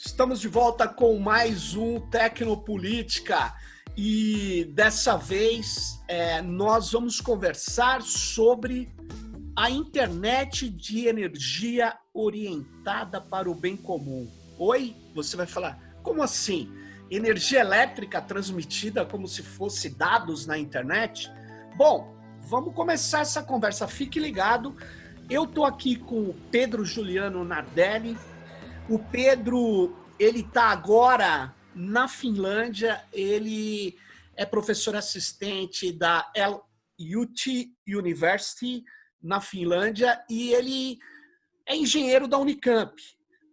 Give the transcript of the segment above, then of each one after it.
Estamos de volta com mais um Tecnopolítica e dessa vez nós vamos conversar sobre a internet de energia orientada para o bem comum. Oi? Você vai falar, como assim? Energia elétrica transmitida como se fosse dados na internet? Bom, vamos começar essa conversa. Fique ligado. Eu estou aqui com o Pedro Juliano Nardelli. O Pedro, ele está agora na Finlândia, ele é professor assistente da LUT University na Finlândia e ele é engenheiro da Unicamp.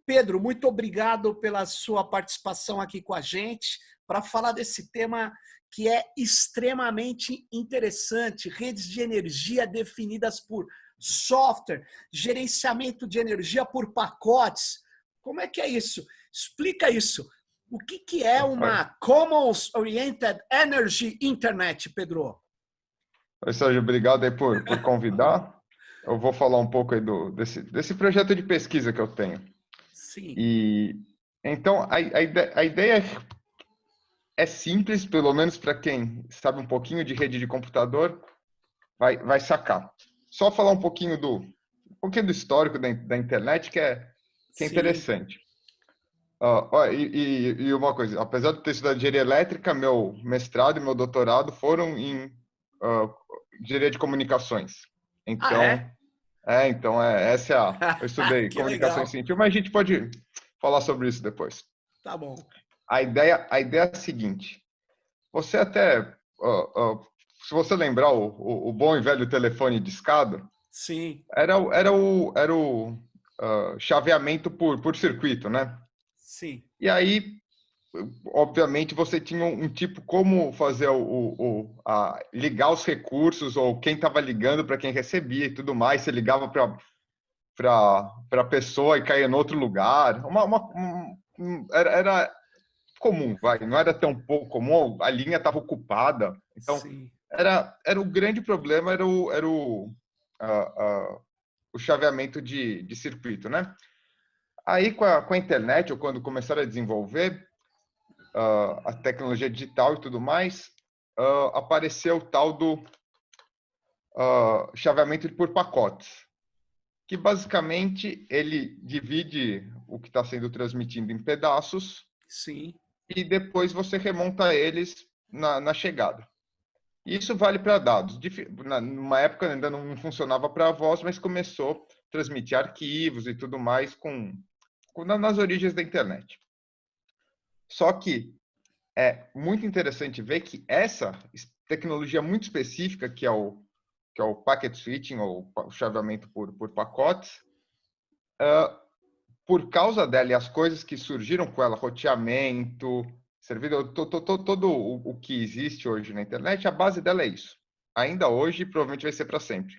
Pedro, muito obrigado pela sua participação aqui com a gente para falar desse tema que é extremamente interessante, redes de energia definidas por software, gerenciamento de energia por pacotes. Como é que é isso? Explica isso. O que é uma Commons Oriented Energy Internet, Pedro? Oi, Sérgio, obrigado aí por convidar. Eu vou falar um pouco aí desse projeto de pesquisa que eu tenho. Sim. E então a ideia é simples, pelo menos para quem sabe um pouquinho de rede de computador, vai sacar. Só falar um pouquinho do histórico da internet que é interessante. E uma coisa, apesar de ter estudado engenharia elétrica, meu mestrado e meu doutorado foram em engenharia de comunicações. Então, essa é eu estudei comunicações científicas, mas a gente pode falar sobre isso depois. Tá bom. A ideia é a seguinte: você até, se você lembrar o bom e velho telefone discado, sim, era o chaveamento por circuito, né? Sim. E aí, obviamente, você tinha um tipo como fazer ligar os recursos ou quem estava ligando para quem recebia e tudo mais. Você ligava para a pessoa e caía em outro lugar. Era comum, não era tão pouco comum. A linha estava ocupada. Então, sim. era o grande problema, era o chaveamento de circuito, né? Aí, com a internet, ou quando começaram a desenvolver a tecnologia digital e tudo mais, apareceu o tal do chaveamento por pacotes, que basicamente ele divide o que está sendo transmitido em pedaços. Sim. E depois você remonta eles na chegada. Isso vale para dados. Numa época ainda não funcionava para voz, mas começou a transmitir arquivos e tudo mais nas origens da internet. Só que é muito interessante ver que essa tecnologia muito específica, que é o packet switching, ou o chaveamento por pacotes, por causa dela e as coisas que surgiram com ela, roteamento, servidor, todo o que existe hoje na internet, a base dela é isso. Ainda hoje, provavelmente vai ser para sempre.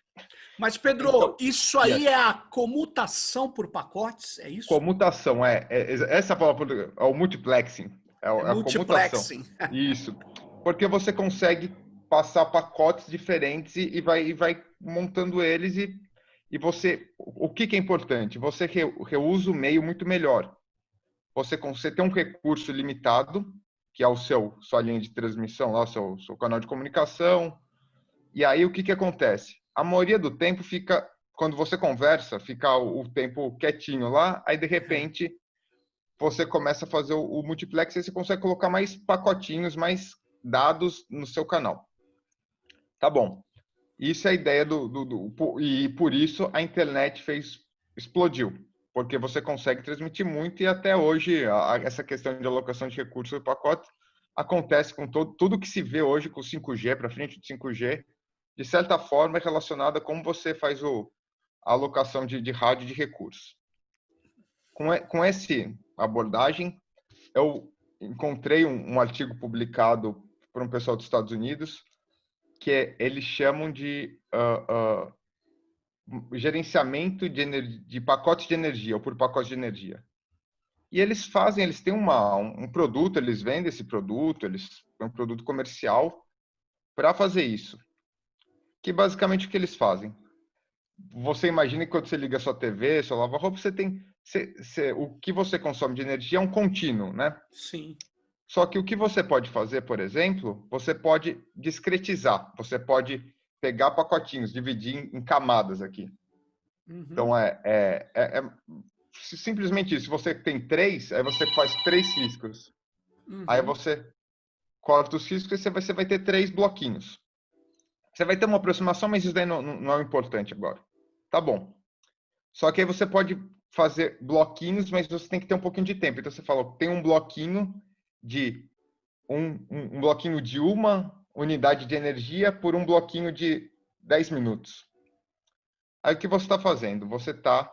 Mas, Pedro, Então, isso aí é a comutação por pacotes? É isso? comutação, essa palavra é o multiplexing, é a comutação. Multiplexing. Isso. Porque você consegue passar pacotes diferentes e vai montando eles e você, o que é importante? Você reusa o meio muito melhor. Você tem um recurso limitado, que é sua linha de transmissão, lá, seu canal de comunicação. E aí o que acontece? A maioria do tempo quando você conversa, fica o tempo quietinho lá, aí de repente você começa a fazer o multiplex e você consegue colocar mais pacotinhos, mais dados no seu canal. Tá bom. Isso é a ideia e por isso a internet explodiu, porque você consegue transmitir muito e até hoje essa questão de alocação de recursos e pacotes acontece com tudo que se vê hoje com o 5G, para frente do 5G, de certa forma é relacionada a como você faz a alocação de rádio de recursos. Com essa abordagem, eu encontrei um artigo publicado por um pessoal dos Estados Unidos que eles chamam de gerenciamento de pacotes de energia, ou por pacotes de energia. E eles têm um produto, eles vendem esse produto, é um produto comercial para fazer isso. Que basicamente o que eles fazem? Você imagina que quando você liga a sua TV, sua lava-roupa, o que você consome de energia é um contínuo, né? Sim. Só que o que você pode fazer, por exemplo, você pode discretizar. Você pode pegar pacotinhos, dividir em camadas aqui. Uhum. Então, simplesmente isso. Se você tem 3, aí você faz 3 riscos. Aí Uhum. você corta os riscos e você vai ter 3 bloquinhos. Você vai ter uma aproximação, mas isso daí não é o importante agora. Tá bom. Só que aí você pode fazer bloquinhos, mas você tem que ter um pouquinho de tempo. Então você falou, tem um bloquinho de um bloquinho de 1 unidade de energia por um bloquinho de 10 minutos. Aí o que você está fazendo? Você está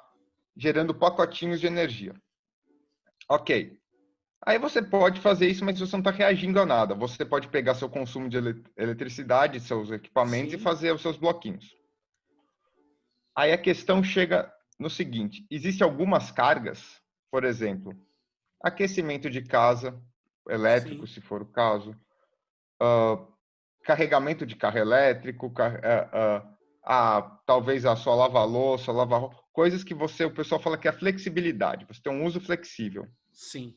gerando pacotinhos de energia. Ok. Aí você pode fazer isso, mas você não está reagindo a nada. Você pode pegar seu consumo de eletricidade, seus equipamentos e Sim. fazer os seus bloquinhos. Aí a questão chega no seguinte: existem algumas cargas, por exemplo, aquecimento de casa, elétrico, Sim. se for o caso, carregamento de carro elétrico, talvez a sua lava-louça, coisas que o pessoal fala que é a flexibilidade, você tem um uso flexível. Sim.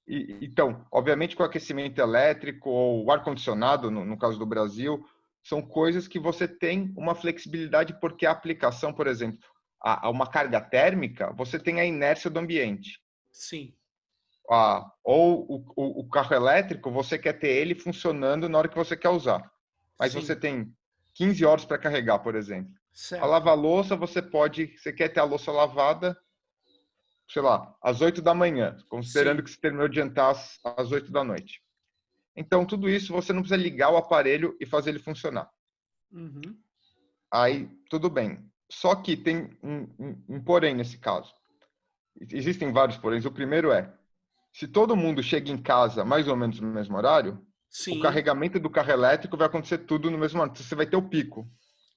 Então, obviamente, com o aquecimento elétrico ou o ar-condicionado, no caso do Brasil, são coisas que você tem uma flexibilidade porque a aplicação, por exemplo, a uma carga térmica, você tem a inércia do ambiente. Sim. Ou o carro elétrico, você quer ter ele funcionando na hora que você quer usar. Mas você Sim. tem 15 horas para carregar, por exemplo. A Certo. lava-louça, você quer ter a louça lavada, sei lá, às 8 da manhã, considerando Sim. que você terminou de jantar às 8 da noite. Então, tudo isso você não precisa ligar o aparelho e fazer ele funcionar. Uhum. Aí, tudo bem. Só que tem um porém nesse caso. Existem vários poréns. O primeiro é, se todo mundo chega em casa mais ou menos no mesmo horário, o Sim. carregamento do carro elétrico vai acontecer tudo no mesmo horário. Você vai ter o pico,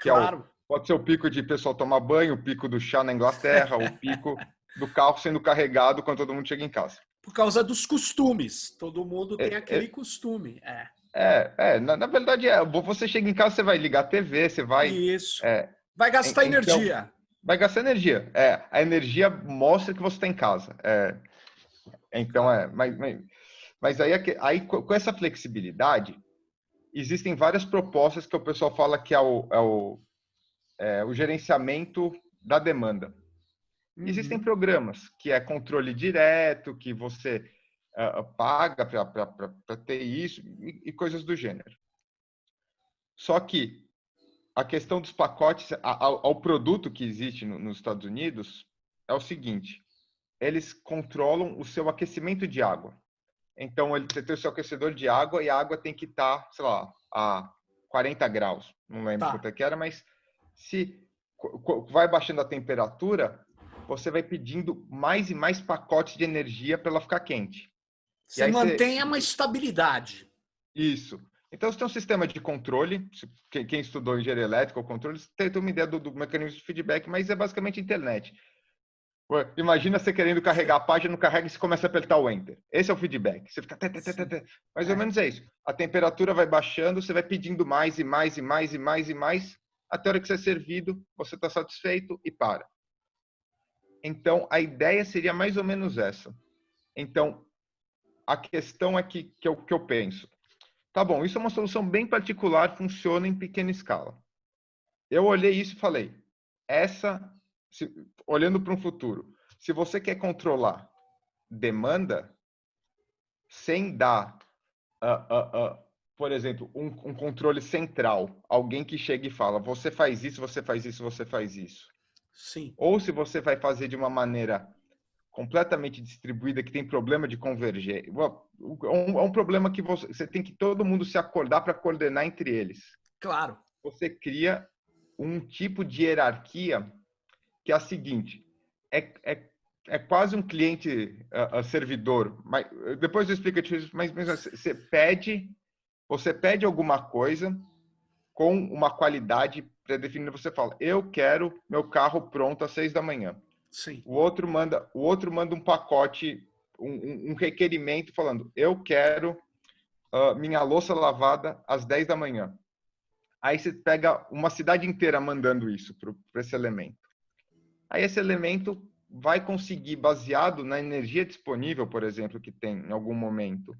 que Claro. pode ser o pico de pessoal tomar banho, o pico do chá na Inglaterra, o pico do carro sendo carregado quando todo mundo chega em casa. Por causa dos costumes. Todo mundo É, tem aquele é, costume. na verdade, você chega em casa, você vai ligar a TV, você vai. Isso. É, Vai gastar então, energia. vai gastar energia. A energia mostra que você está em casa. Então, mas aí, com essa flexibilidade, existem várias propostas que o pessoal fala que é o gerenciamento da demanda. Existem Uhum. programas que é controle direto, que você paga para ter isso e coisas do gênero. Só que a questão dos pacotes ao produto que existe nos Estados Unidos é o seguinte: eles controlam o seu aquecimento de água. Então, você tem o seu aquecedor de água e a água tem que estar, sei lá, a 40 graus. Não lembro Tá. quanto é que era, mas se vai baixando a temperatura, você vai pedindo mais e mais pacotes de energia para ela ficar quente. E Você aí mantém uma estabilidade. Isso. Então, você tem um sistema de controle. Quem estudou engenharia elétrica ou controle tem uma ideia do mecanismo de feedback, mas é basicamente internet. Imagina você querendo carregar a página, não carrega e você começa a apertar o Enter. Esse é o feedback. Você fica... Mais ou É. menos é isso. A temperatura vai baixando, você vai pedindo mais e mais e mais e mais e mais, até a hora que você é servido, você está satisfeito e para. Então, a ideia seria mais ou menos essa. Então, a questão é que eu penso. Tá bom, isso é uma solução bem particular, funciona em pequena escala. Eu olhei isso e falei, olhando para um futuro, se você quer controlar demanda sem dar, por exemplo, um controle central, alguém que chega e fala, você faz isso, você faz isso, você faz isso. Sim. Ou se você vai fazer de uma maneira completamente distribuída, que tem problema de converger. É um problema que você tem que todo mundo se acordar para coordenar entre eles. Claro. Você cria um tipo de hierarquia que é a seguinte, é quase um cliente servidor. Mas, depois eu explico isso, mas você pede alguma coisa com uma qualidade pré-definida, você fala, eu quero meu carro pronto às 6 da manhã. Sim. O outro manda um pacote, um requerimento falando, eu quero minha louça lavada às 10 da manhã. Aí você pega uma cidade inteira mandando isso para esse elemento. Aí esse elemento vai conseguir, baseado na energia disponível, por exemplo, que tem em algum momento,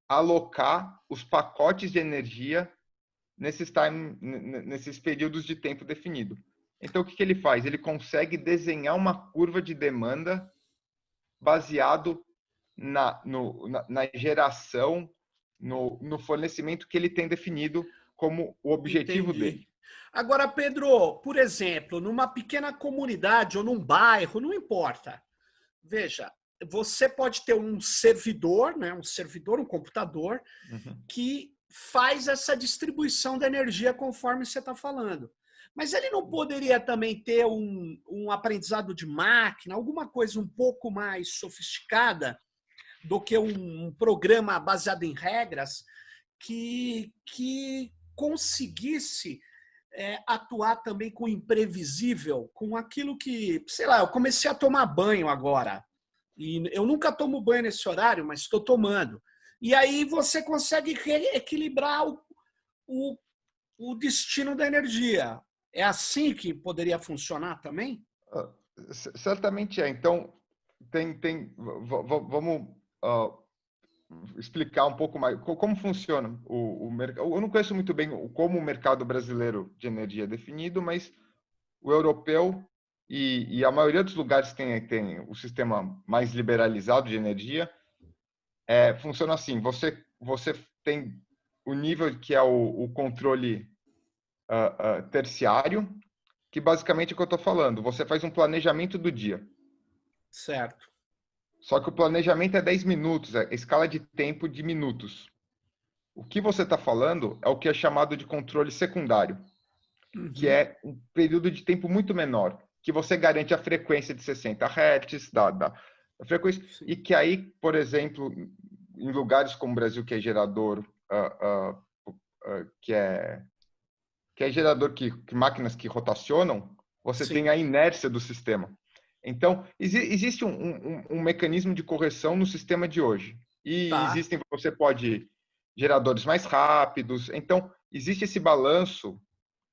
alocar os pacotes de energia nesses períodos de tempo definido. Então, o que ele faz? Ele consegue desenhar uma curva de demanda baseado na geração, no fornecimento que ele tem definido como o objetivo dele. Agora, Pedro, por exemplo, numa pequena comunidade ou num bairro, não importa. Veja, você pode ter um servidor, né, um computador, que faz essa distribuição da energia conforme você está falando. Mas ele não poderia também ter um aprendizado de máquina, alguma coisa um pouco mais sofisticada do que um programa baseado em regras que conseguisse atuar também com o imprevisível, com aquilo que, sei lá, eu comecei a tomar banho agora. E eu nunca tomo banho nesse horário, mas estou tomando. E aí você consegue equilibrar o destino da energia. É assim que poderia funcionar também? Certamente é. Então, vamos explicar um pouco mais como funciona o mercado. Eu não conheço muito bem como o mercado brasileiro de energia é definido, mas o europeu e a maioria dos lugares tem o sistema mais liberalizado de energia. Funciona assim: você tem o nível que é o controle terciário, que basicamente é o que eu estou falando. Você faz um planejamento do dia. Certo. Só que o planejamento é 10 minutos, é escala de tempo de minutos. O que você está falando é o que é chamado de controle secundário, que é um período de tempo muito menor, que você garante a frequência de 60 Hz da frequência, sim. E que aí, por exemplo, em lugares como o Brasil, que é gerador, que é gerador que máquinas que rotacionam, você sim. Tem a inércia do sistema. Então, existe um mecanismo de correção no sistema de hoje. E você pode geradores mais rápidos. Então, existe esse balanço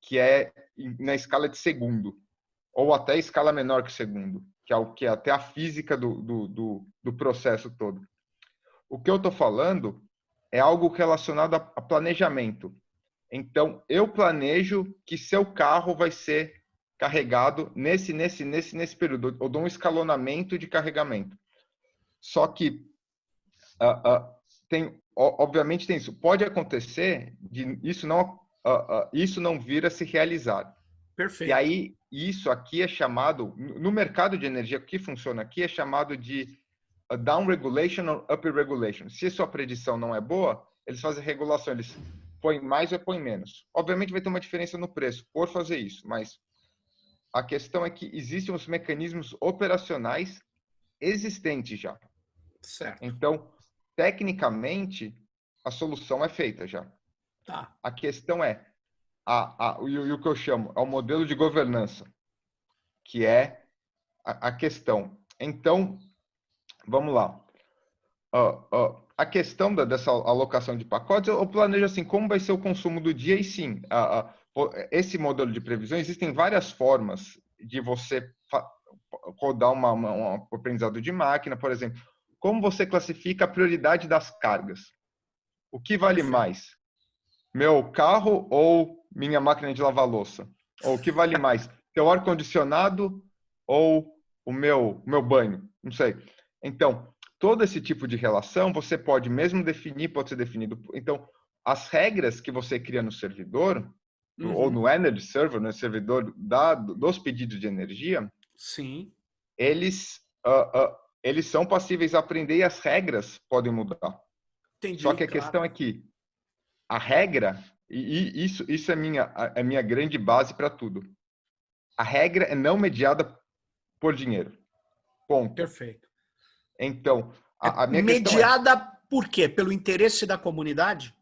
que é na escala de segundo, ou até escala menor que segundo, que é até a física do processo todo. O que eu estou falando é algo relacionado a planejamento. Então, eu planejo que seu carro vai ser carregado nesse período. Eu dou um escalonamento de carregamento. Só que, obviamente, tem isso. Pode acontecer de isso não vir a se realizar. Perfeito. E aí, isso aqui é chamado, no mercado de energia, o que funciona aqui é chamado de down regulation ou up regulation. Se a sua predição não é boa, eles fazem regulação, eles põem mais ou põem menos. Obviamente vai ter uma diferença no preço por fazer isso, mas a questão é que existem os mecanismos operacionais existentes já. Certo. Então, tecnicamente, a solução é feita já. Tá. A questão é, o que eu chamo, é o modelo de governança, que é a questão. Então, vamos lá. A questão dessa alocação de pacotes, eu planejo assim, como vai ser o consumo do dia, e sim, esse modelo de previsão, existem várias formas de você rodar um aprendizado de máquina, por exemplo. Como você classifica a prioridade das cargas? O que vale mais? Meu carro ou minha máquina de lavar louça? Ou o que vale mais? Seu ar-condicionado ou o meu banho? Não sei. Então, todo esse tipo de relação você pode mesmo definir, pode ser definido. Então, as regras que você cria no servidor, ou no Energy Server, no servidor dos pedidos de energia, sim. Eles são passíveis a aprender e as regras podem mudar. Entendi, só que a questão é que a regra, e isso é minha grande base para tudo, a regra é não mediada por dinheiro. Ponto. Perfeito. Então, a minha mediada por quê? Pelo interesse da comunidade?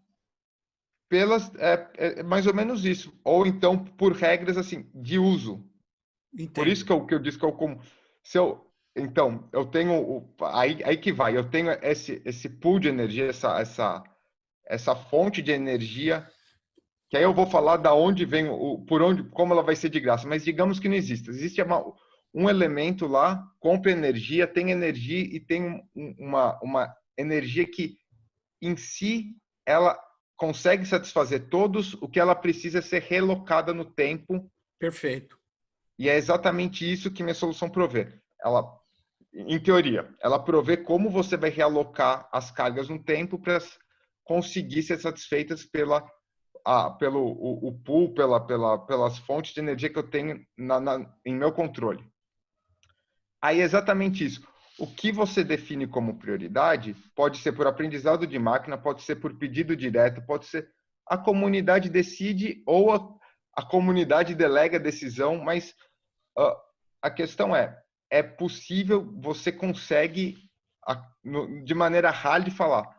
Mais ou menos isso. Ou então por regras assim de uso. Entendo. Por isso que eu disse que então, eu tenho aí que vai. Eu tenho esse pool de energia, essa fonte de energia, que aí eu vou falar da onde vem, como ela vai ser de graça. Mas digamos que não existe. Existe um elemento lá compra energia, tem energia e tem uma energia que, em si, ela consegue satisfazer todos, o que ela precisa ser relocada no tempo. Perfeito. E é exatamente isso que minha solução provê. Ela, em teoria, ela provê como você vai realocar as cargas no tempo para conseguir ser satisfeitas pelo o pool, pelas fontes de energia que eu tenho em meu controle. Aí é exatamente isso. O que você define como prioridade pode ser por aprendizado de máquina, pode ser por pedido direto, pode ser a comunidade decide ou a comunidade delega a decisão, mas a questão é possível, você consegue de maneira hard falar,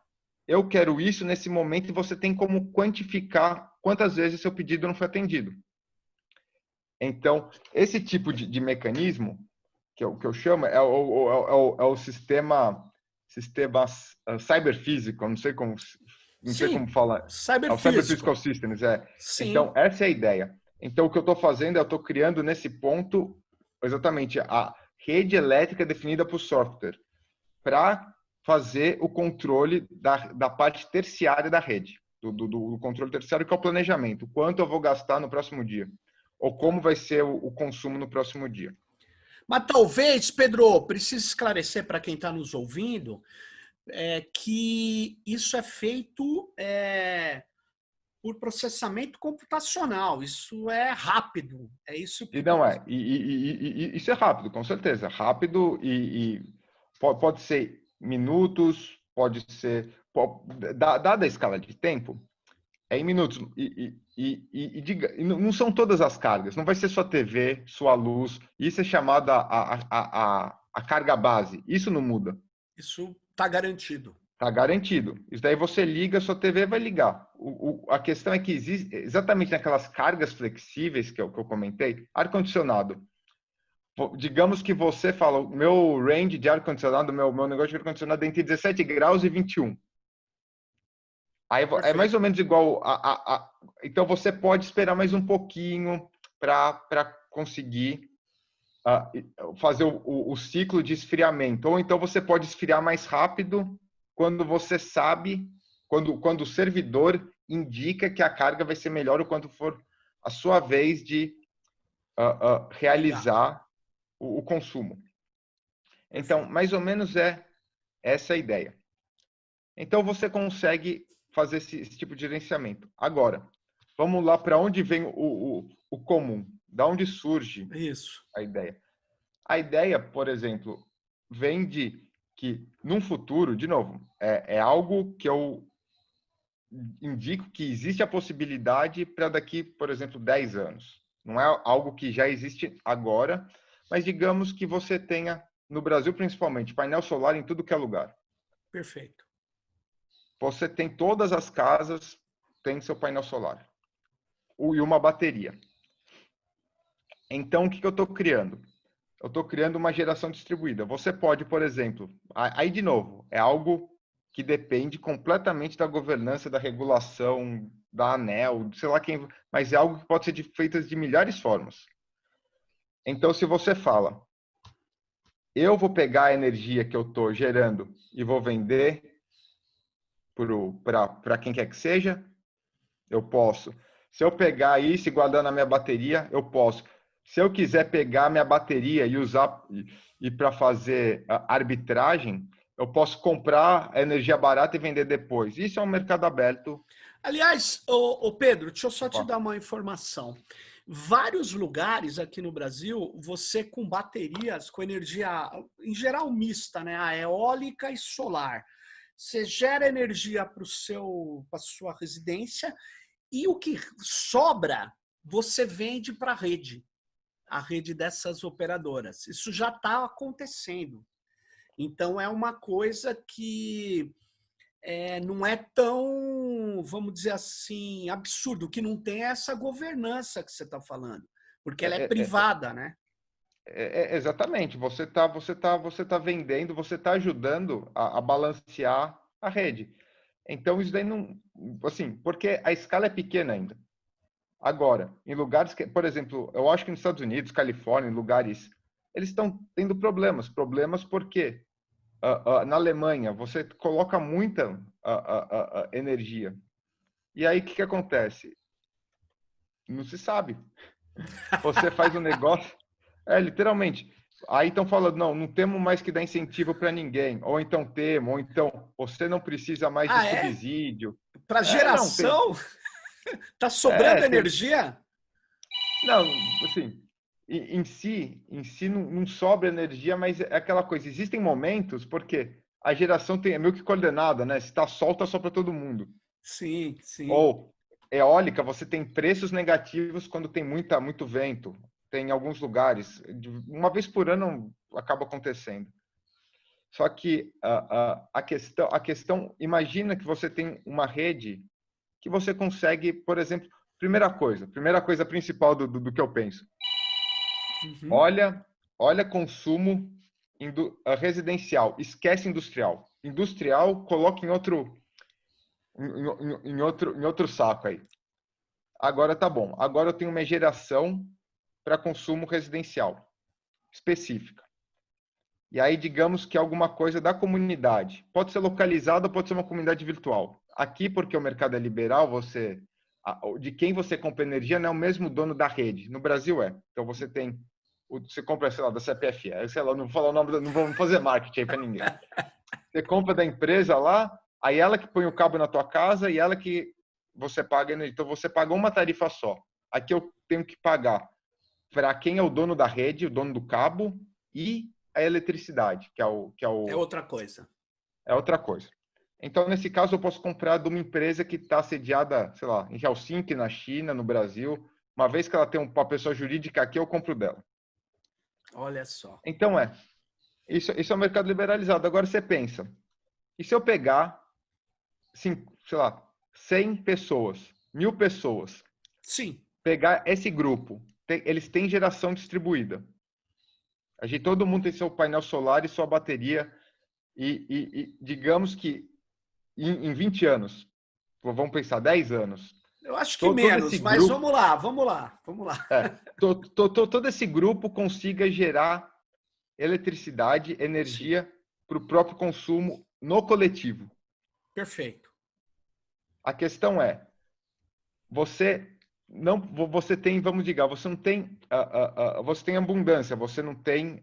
eu quero isso nesse momento, e você tem como quantificar quantas vezes seu pedido não foi atendido. Então, esse tipo de mecanismo, que eu chamo, é o sistema cyberfísico, não sei como Sim, falar. É o Cyber cyberfísico. Physical Systems, é. Então, Sim, essa é a ideia. Então, o que eu estou fazendo, eu estou criando nesse ponto, exatamente, a rede elétrica definida por software, para fazer o controle da parte terciária da rede, do controle terciário, que é o planejamento. Quanto eu vou gastar no próximo dia? Ou como vai ser o consumo no próximo dia? mas talvez, Pedro, precise esclarecer para quem está nos ouvindo que isso é feito por processamento computacional. Isso é rápido. É isso E que não nós... é. Isso é rápido, com certeza. Rápido pode ser minutos, pode ser. Dada a escala de tempo, é em minutos. E não são todas as cargas. Não vai ser sua TV, sua luz. Isso é chamada a carga base. Isso não muda. Isso está garantido. Está garantido. Isso daí você liga, sua TV vai ligar. A questão é que existe exatamente naquelas cargas flexíveis que eu comentei, ar-condicionado. Digamos que você fala, o meu range de ar-condicionado, meu negócio de ar-condicionado é entre 17 graus e 21. Aí é mais Perfeito. ou menos igual então você pode esperar mais um pouquinho para conseguir fazer o ciclo de esfriamento. Ou então você pode esfriar mais rápido quando você sabe, quando o servidor indica que a carga vai ser melhor ou quando for a sua vez de Ligar. realizar o consumo. Então, Perfeito. mais ou menos é essa a ideia. Então, você consegue fazer esse tipo de gerenciamento. Agora, vamos lá para onde vem o comum, da onde surge Isso. a ideia. A ideia, por exemplo, vem de que, num futuro, de novo, é algo que eu indico que existe a possibilidade para daqui, por exemplo, 10 anos. Não é algo que já existe agora, mas digamos que você tenha, no Brasil principalmente, painel solar em tudo que é lugar. Perfeito. Você tem todas as casas, tem seu painel solar. E uma bateria. Então, o que eu estou criando? Eu estou criando uma geração distribuída. Você pode, por exemplo, aí de novo, é algo que depende completamente da governança, da regulação, da ANEEL, sei lá quem, mas é algo que pode ser feito de milhares de formas. Então, se você fala, eu vou pegar a energia que eu estou gerando e vou vender para quem quer que seja, eu posso. Se eu pegar isso e guardar na minha bateria, eu posso. Se eu quiser pegar minha bateria e usar e para fazer arbitragem, eu posso comprar a energia barata e vender depois. Isso é um mercado aberto. Aliás, Pedro, deixa eu só te Opa. dar uma informação. Vários lugares aqui no Brasil, você com baterias, com energia, em geral mista, né? A eólica e solar. Você gera energia para a sua residência e o que sobra, você vende para a rede dessas operadoras. Isso já está acontecendo. Então, é uma coisa que não é tão, vamos dizer assim, absurdo, que não tem essa governança que você está falando, porque ela é É, é, privada, né? exatamente. Você tá vendendo, você está ajudando a balancear a rede. Então, isso daí não. Assim, porque a escala é pequena ainda. Agora, em lugares que, por exemplo, eu acho que nos Estados Unidos, Califórnia, em lugares eles estão tendo problemas. Problemas porque na Alemanha você coloca muita energia. E aí o que acontece? Não se sabe. Você faz um negócio... literalmente. Aí estão falando, não temos mais que dar incentivo para ninguém. Ou então temos, ou então você não precisa mais de Ah, é? subsídio. Para Não, tem. geração? Tá sobrando Tem. energia? Não, assim, em si não sobra energia, mas é aquela coisa. Existem momentos, porque a geração é meio que coordenada, né? Se está sol, tá só para todo mundo. Sim, sim. Ou eólica, você tem preços negativos quando tem muito vento. Tem em alguns lugares. Uma vez por ano acaba acontecendo. Só que a questão, imagina que você tem uma rede que você consegue, por exemplo, primeira coisa principal do que eu penso. Uhum. Olha consumo residencial, esquece industrial. Industrial, coloca em outro saco aí. Agora tá bom. Agora eu tenho uma geração para consumo residencial específica. E aí, digamos que é alguma coisa da comunidade. Pode ser localizada, pode ser uma comunidade virtual. Aqui, porque o mercado é liberal, de quem você compra energia não é o mesmo dono da rede. No Brasil é. Então você compra, sei lá, da CPFE, sei lá, não vou falar o nome, não vamos fazer marketing aí para ninguém. Você compra da empresa lá, aí ela que põe o cabo na tua casa e ela que você paga energia. Então você paga uma tarifa só. Aqui eu tenho que pagar para quem é o dono da rede, o dono do cabo e a eletricidade, É outra coisa. é outra coisa. Então, nesse caso, eu posso comprar de uma empresa que está sediada, sei lá, em Helsinki, na China, no Brasil. Uma vez que ela tem uma pessoa jurídica aqui, eu compro dela. Olha só. Então, isso é um mercado liberalizado. Agora você pensa, e se eu pegar, sei lá, 100 pessoas, 1.000 pessoas, Sim. pegar esse grupo, eles têm geração distribuída. Todo mundo tem seu painel solar e sua bateria, e digamos que em 20 anos, vamos pensar, 10 anos, Eu acho que todo esse menos, mas grupo, vamos lá, vamos lá, vamos lá. todo esse grupo consiga gerar eletricidade, Sim, energia para o próprio consumo no coletivo. perfeito. A questão é, você não, você tem, vamos dizer, você não tem, você tem abundância, você não tem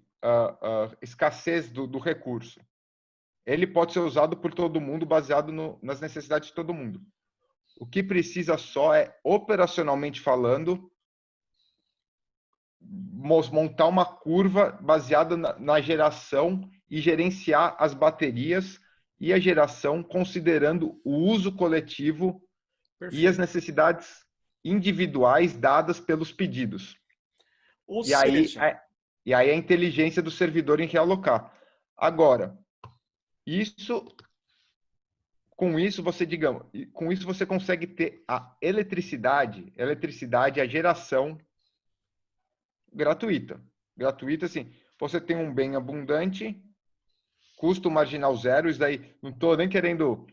escassez do recurso. Ele pode ser usado por todo mundo, baseado nas necessidades de todo mundo. O que precisa só é, operacionalmente falando, montar uma curva baseada na geração e gerenciar as baterias e a geração considerando o uso coletivo e as Perfeito. necessidades individuais dadas pelos pedidos. Ou E aí, seja, a inteligência do servidor em realocar. Agora, com isso você consegue ter a eletricidade, a geração gratuita. Gratuita, assim, você tem um bem abundante, custo marginal zero, isso daí, não estou nem querendo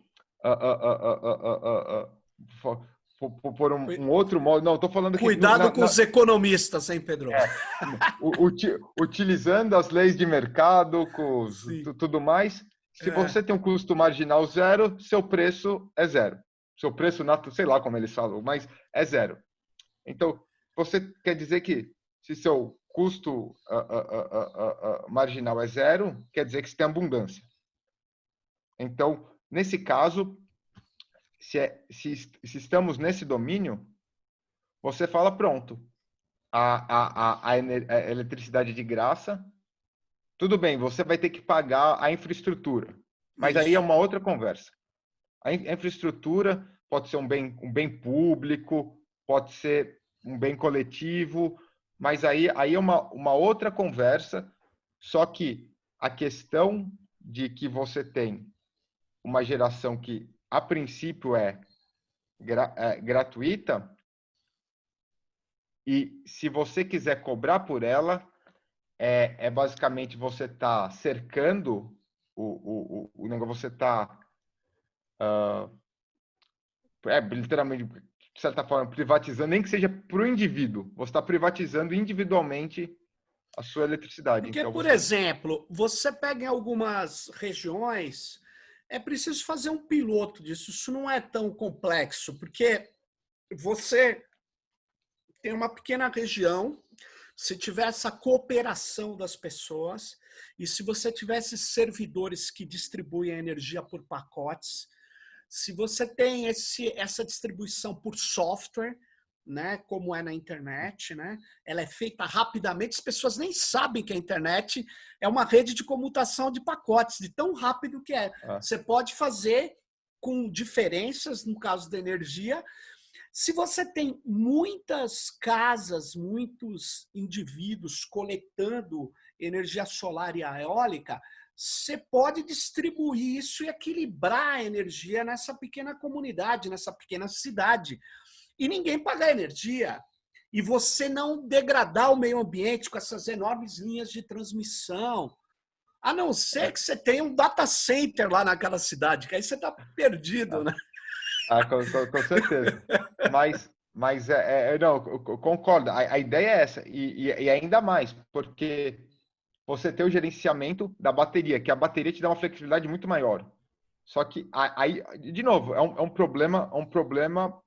por um outro modo, não, estou falando que cuidado com os economistas, hein, Pedro? é, utilizando as leis de mercado, Sim. tudo mais, se É, você tem um custo marginal zero, seu preço é zero. Seu preço, sei lá como eles falam, mas é zero. Então, você quer dizer que se seu custo marginal é zero, quer dizer que você tem abundância. Então, nesse caso, se estamos nesse domínio, você fala pronto. A eletricidade de graça, tudo bem, você vai ter que pagar a infraestrutura, mas aí é isso. uma outra conversa. A infraestrutura pode ser um bem público, pode ser um bem coletivo, mas aí é uma outra conversa, só que a questão de que você tem uma geração que, a princípio, é gratuita, e se você quiser cobrar por ela, basicamente você está cercando o negócio, você está literalmente, de certa forma, privatizando, nem que seja para o indivíduo. Você está privatizando individualmente a sua eletricidade. Porque, Então, por você... exemplo, você pega em algumas regiões, é preciso fazer um piloto disso. Isso não é tão complexo, porque você tem uma pequena região, se tiver essa cooperação das pessoas e se você tivesse servidores que distribuem a energia por pacotes, se você tem essa distribuição por software, né, como é na internet, né, ela é feita rapidamente, as pessoas nem sabem que a internet é uma rede de comutação de pacotes, de tão rápido que é. Ah, Você pode fazer com diferenças, no caso da energia. Se você tem muitas casas, muitos indivíduos coletando energia solar e eólica, você pode distribuir isso e equilibrar a energia nessa pequena comunidade, nessa pequena cidade. E ninguém pagar energia. E você não degradar o meio ambiente com essas enormes linhas de transmissão. A não ser que você tenha um data center lá naquela cidade, que aí você está perdido, ah, né? com certeza. Mas não, eu concordo. A ideia é essa. E ainda mais, porque você tem o gerenciamento da bateria, que a bateria te dá uma flexibilidade muito maior. Só que aí, de novo, é um problema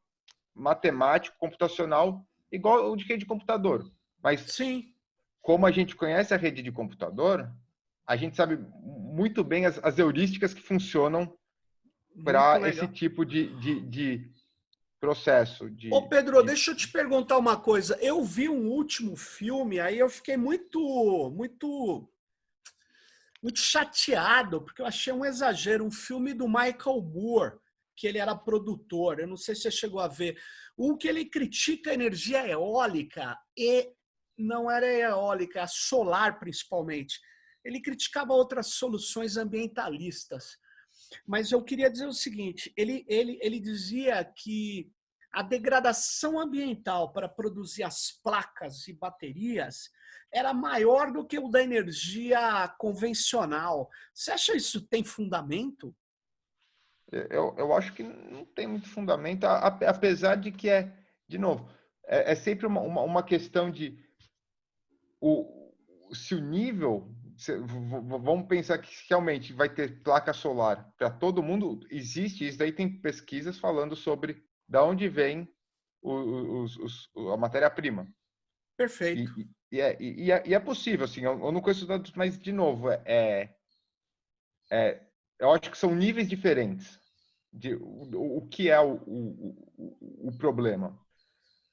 matemático, computacional, igual o de rede de computador. Mas Sim, como a gente conhece a rede de computador, a gente sabe muito bem as heurísticas que funcionam muito para esse legal. tipo de processo. Ô Pedro, deixa eu te perguntar uma coisa. Eu vi um último filme, aí eu fiquei muito chateado, porque eu achei um exagero. Um filme do Michael Moore, que ele era produtor. Eu não sei se você chegou a ver. Um que ele critica a energia eólica e não era eólica, a solar principalmente. Ele criticava outras soluções ambientalistas. Mas eu queria dizer o seguinte: ele dizia que a degradação ambiental para produzir as placas e baterias era maior do que o da energia convencional. Você acha isso tem fundamento? Eu acho que não tem muito fundamento, apesar de que de novo, é sempre uma questão de se o nível, vamos pensar que realmente vai ter placa solar para todo mundo, existe, isso daí tem pesquisas falando sobre da onde vem a matéria-prima. Perfeito. E é possível, assim, eu não conheço dados, mas, de novo, eu acho que são níveis diferentes de o que é o problema.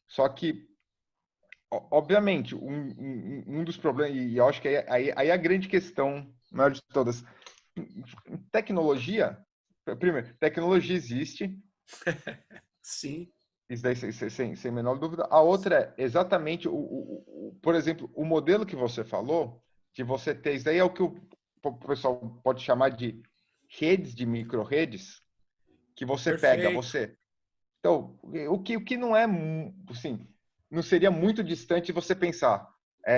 Só que, obviamente, um dos problemas, e eu acho que aí é a grande questão, maior de todas, tecnologia, primeiro, tecnologia existe, Sim, isso daí sem menor dúvida. A outra é exatamente, por exemplo, o modelo que você falou, de você ter, isso daí é o que o pessoal pode chamar de redes de micro-redes, que você pega, perfeito. Então, o que não é, assim, não seria muito distante você pensar,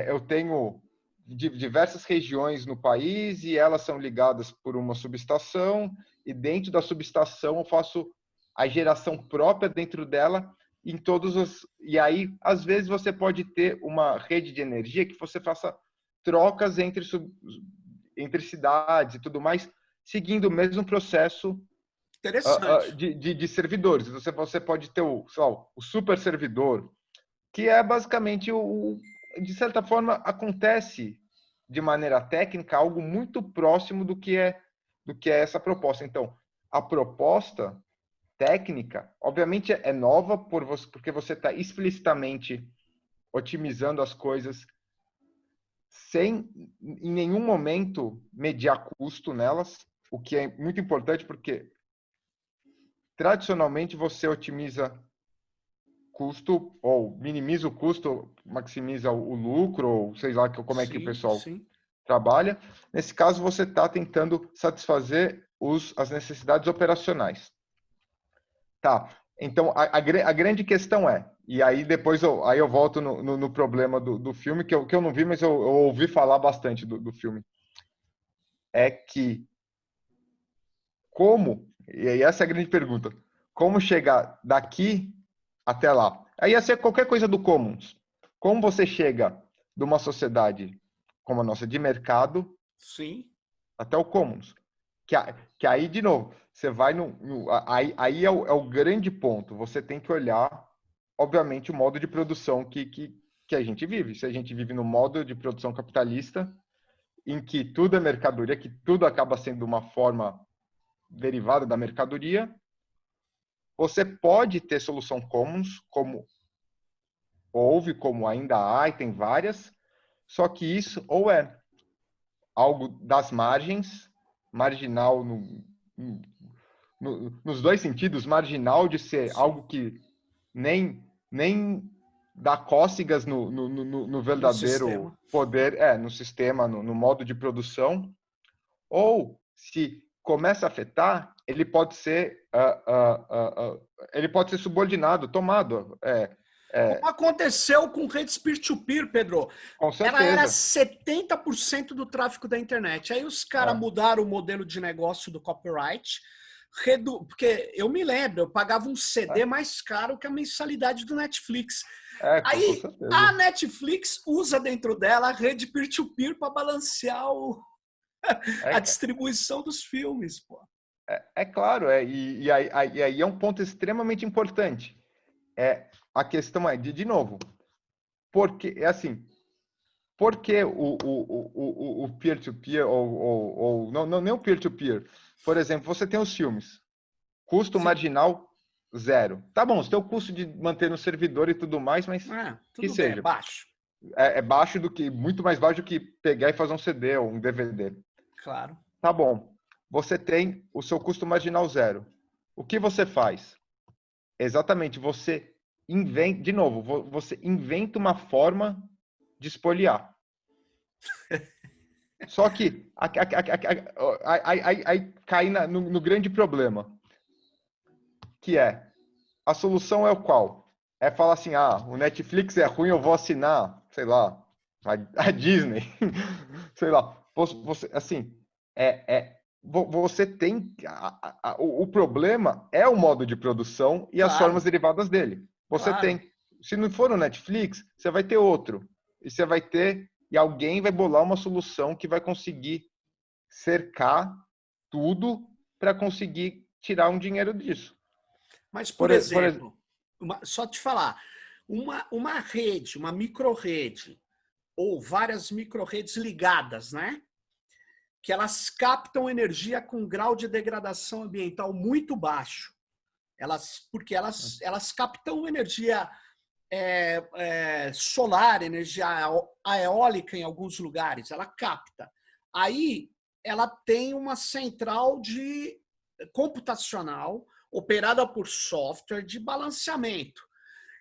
eu tenho diversas regiões no país e elas são ligadas por uma subestação e dentro da subestação eu faço a geração própria dentro dela em todos os... E aí, às vezes, você pode ter uma rede de energia que você faça trocas entre cidades e tudo mais, seguindo o mesmo processo Interessante. de servidores. Você pode ter sei lá, o super servidor, que é basicamente de certa forma, acontece de maneira técnica algo muito próximo do que é essa proposta. Então, a proposta técnica, obviamente, é nova porque você está explicitamente otimizando as coisas sem, em nenhum momento, mediar custo nelas, o que é muito importante porque tradicionalmente você otimiza custo ou minimiza o custo, maximiza o lucro, ou sei lá como é que o Sim, pessoal sim. trabalha. Nesse caso, você está tentando satisfazer as necessidades operacionais. Tá. Então, a grande questão e aí depois eu volto no problema do filme, que eu não vi, mas eu ouvi falar bastante do filme, é que e aí essa é a grande pergunta, como chegar daqui até lá? Aí ia ser qualquer coisa do commons. Como você chega de uma sociedade como a nossa de mercado, Sim. até o commons. Que aí, de novo, você vai aí é o grande ponto. Você tem que olhar, obviamente, o modo de produção que a gente vive. Se a gente vive no modo de produção capitalista, em que tudo é mercadoria, que tudo acaba sendo uma forma derivada da mercadoria, você pode ter solução commons, como houve, como ainda há, e tem várias, só que isso ou é algo das margens, marginal nos dois sentidos, marginal de ser Sim. algo que nem dá cócegas no No verdadeiro sistema. poder, no sistema, no modo de produção, ou se começa a afetar, ele pode ser subordinado, tomado, Como aconteceu com redes peer-to-peer, Pedro? com Ela era certeza. 70% do tráfego da internet. Aí os caras É, mudaram o modelo de negócio do copyright, porque eu me lembro, eu pagava um CD é, mais caro que a mensalidade do Netflix. com Aí a certeza. Netflix usa dentro dela a rede peer-to-peer para balancear a É, distribuição dos filmes, pô. é claro, e aí é um ponto extremamente importante. A questão é, de novo, porque, é assim, por que o peer-to-peer, não, nem o peer-to-peer, por exemplo, você tem os filmes, custo Sim. marginal zero. Tá bom, você tem o custo de manter no servidor e tudo mais, mas que Tudo bem, é seja. baixo. É baixo muito mais baixo do que pegar e fazer um CD ou um DVD. Claro. Tá bom. Você tem o seu custo marginal zero. O que você faz? Exatamente, você inventa, de novo, você inventa uma forma de espoliar. Só que aí cai no grande problema, que é, a solução é o qual? É falar assim, o Netflix é ruim, eu vou assinar, sei lá, a Disney, sei lá. Você, assim, você tem, o problema é o modo de produção e as formas Claro, derivadas dele. Você claro. tem, se não for o Netflix, você vai ter outro. E alguém vai bolar uma solução que vai conseguir cercar tudo para conseguir tirar um dinheiro disso. Mas, por Por exemplo, só te falar, uma rede, uma microrrede, ou várias microrredes ligadas, né? Que elas captam energia com grau de degradação ambiental muito baixo. Porque elas captam energia solar, energia eólica em alguns lugares, ela capta. Aí ela tem uma central de computacional operada por software de balanceamento.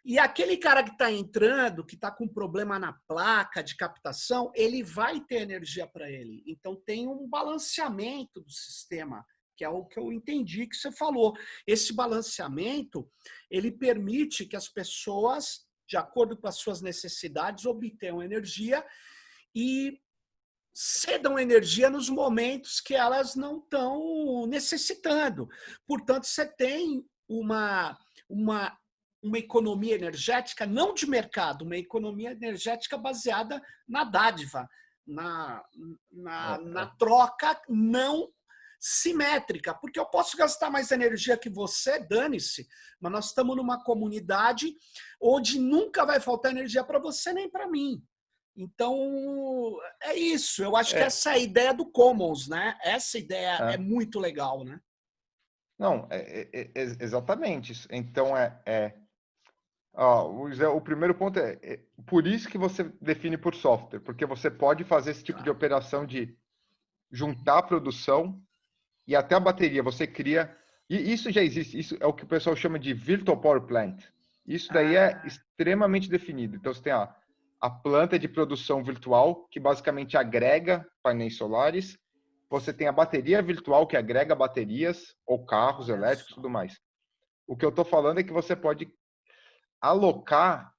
E aquele cara que está entrando, que está com problema na placa de captação, ele vai ter energia para ele. Então tem um balanceamento do sistema, que é o que eu entendi que você falou. Esse balanceamento, ele permite que as pessoas, de acordo com as suas necessidades, obtenham energia e cedam energia nos momentos que elas não estão necessitando. Portanto, você tem uma, uma economia energética não de mercado, uma economia energética baseada na dádiva, na, na troca não simétrica, porque eu posso gastar mais energia que você, dane-se, mas nós estamos numa comunidade onde nunca vai faltar energia para você nem para mim. Então, é isso. Eu acho que é, essa é a ideia do Commons, né? Essa ideia é é, muito legal, né? não, exatamente. Então, o primeiro ponto por isso que você define por software, porque você pode fazer esse tipo de Claro. operação de juntar a produção e até a bateria. Você cria. E isso já existe, isso é o que o pessoal chama de Virtual Power Plant. Isso daí é Ah, extremamente definido. Então, você tem a planta de produção virtual, que basicamente agrega painéis solares. Você tem a bateria virtual, que agrega baterias ou carros olha elétricos e só. tudo mais. O que eu estou falando é que você pode alocar,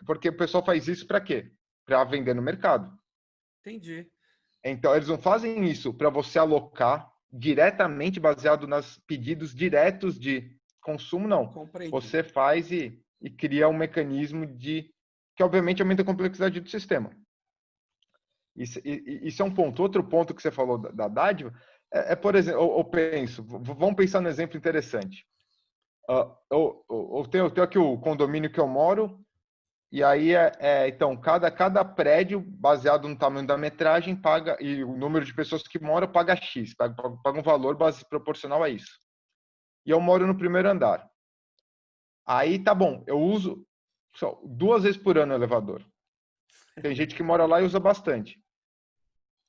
porque o pessoal faz isso para quê? Para vender no mercado. Entendi. Então, eles não fazem isso para você alocar diretamente baseado nos pedidos diretos de consumo, não. Compreendi. Você faz e cria um mecanismo que obviamente aumenta a complexidade do sistema. Isso é um ponto. Outro ponto que você falou da dádiva por exemplo, eu penso, vamos pensar num exemplo interessante. Eu tenho aqui o condomínio que eu moro, e aí então, cada prédio, baseado no tamanho da metragem, paga, e o número de pessoas que moram, paga X, paga um valor proporcional a isso. E eu moro no primeiro andar. Aí tá bom, eu uso só 2 vezes por ano o elevador. Tem gente que mora lá e usa bastante.